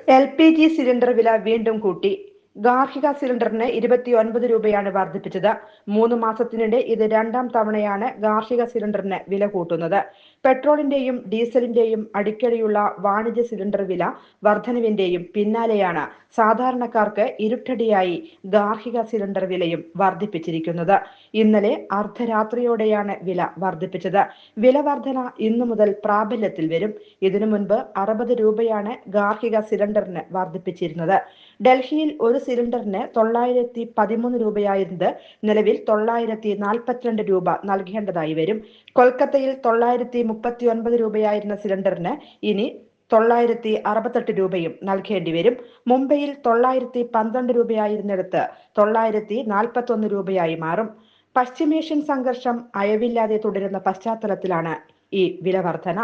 LPG cylinder വില വീണ്ടും കൂട്ടി. ഗാർഹിക സിലിണ്ടറിന് 29 രൂപയാണ് വർദ്ധിപ്പിച്ചത്. 3 മാസത്തിനിടെ ഇത് രണ്ടാം തവണയാണ് ഗാർഹിക സിലിണ്ടറിന് വില കൂട്ടുന്നത്. പെട്രോളിന്റെയും ഡീസലിന്റെയും അടിക്കടിയുള്ള വാണിജ്യ സിലിണ്ടർ വില വർധനവിന്റെയും പിന്നാലെയാണ് സാധാരണക്കാർക്ക് ഇരുട്ടടിയായി ഗാർഹിക സിലിണ്ടർ വിലയും വർദ്ധിപ്പിച്ചിരിക്കുന്നത്. ഇന്നലെ അർദ്ധരാത്രിയോടെയാണ് വില വർദ്ധിപ്പിച്ചത്. വില വർധന ഇന്നു മുതൽ പ്രാബല്യത്തിൽ വരും. ഇതിനു മുൻപ് 60 രൂപയാണ് ഗാർഹിക സിലിണ്ടറിന് വർദ്ധിപ്പിച്ചിരുന്നത്. ഡൽഹിയിൽ ഒരു സിലിണ്ടറിന് 913 രൂപയായിരുന്നത് നിലവിൽ 942 രൂപ നൽകേണ്ടതായി വരും. കൊൽക്കത്തയിൽ 939 രൂപയായിരുന്ന സിലിണ്ടറിന് ഇനി 968 രൂപയും നൽകേണ്ടി വരും. മുംബൈയിൽ 912 രൂപയായിരുന്നിടത്ത് 941 രൂപയായി മാറും. പശ്ചിമേഷ്യൻ സംഘർഷം അയവില്ലാതെ തുടരുന്ന പശ്ചാത്തലത്തിലാണ് ഈ വില വർധന.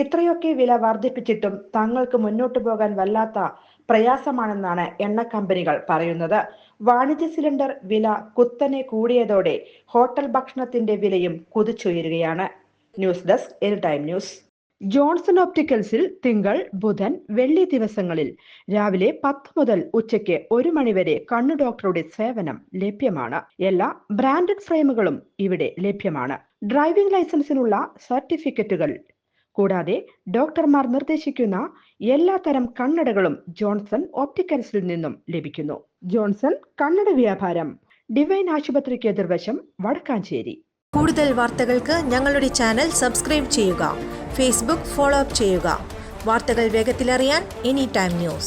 ഇത്രയൊക്കെ വില വർദ്ധിപ്പിച്ചിട്ടും തങ്ങൾക്ക് മുന്നോട്ടു പോകാൻ വല്ലാത്ത പ്രയാസമാണെന്നാണ് എണ്ണ കമ്പനികൾ പറയുന്നത്. വാണിജ്യ സിലിണ്ടർ വില കുത്തനെ കൂടിയതോടെ ഹോട്ടൽ ഭക്ഷണത്തിന്റെ വിലയും കുതിച്ചുയരുകയാണ്. News desk any time news. Johnson ഓപ്റ്റിക്കൽസിൽ തിങ്കൾ, ബുധൻ, വെള്ളി ദിവസങ്ങളിൽ രാവിലെ 10 മുതൽ ഉച്ചയ്ക്ക് 1 മണിവരെ കണ്ണു ഡോക്ടറുടെ സേവനം ലഭ്യമാണ്. എല്ലാ ബ്രാൻഡഡ് ഫ്രെയിമുകളും ഇവിടെ ലഭ്യമാണ്. ഡ്രൈവിംഗ് ലൈസൻസിനുള്ള സർട്ടിഫിക്കറ്റുകൾ കൂടാതെ ഡോക്ടർമാർ നിർദ്ദേശിക്കുന്ന എല്ലാ തരം കണ്ണടകളും ജോൺസൺ ഓപ്റ്റിക്കൽസിൽ നിന്നും ലഭിക്കുന്നു. ജോൺസൺ കണ്ണട വ്യാപാരം, ഡിവൈൻ ആശുപത്രിക്ക് എതിർവശം, വടക്കാഞ്ചേരി. കൂടുതൽ വാർത്തകൾക്ക് ഞങ്ങളുടെ ചാനൽ സബ്സ്ക്രൈബ് ചെയ്യുക. ഫേസ്ബുക്ക് ഫോളോ അപ്പ് ചെയ്യുക. വാർത്തകൾ വേഗത്തിലറിയാൻ എനി ടൈം ന്യൂസ്.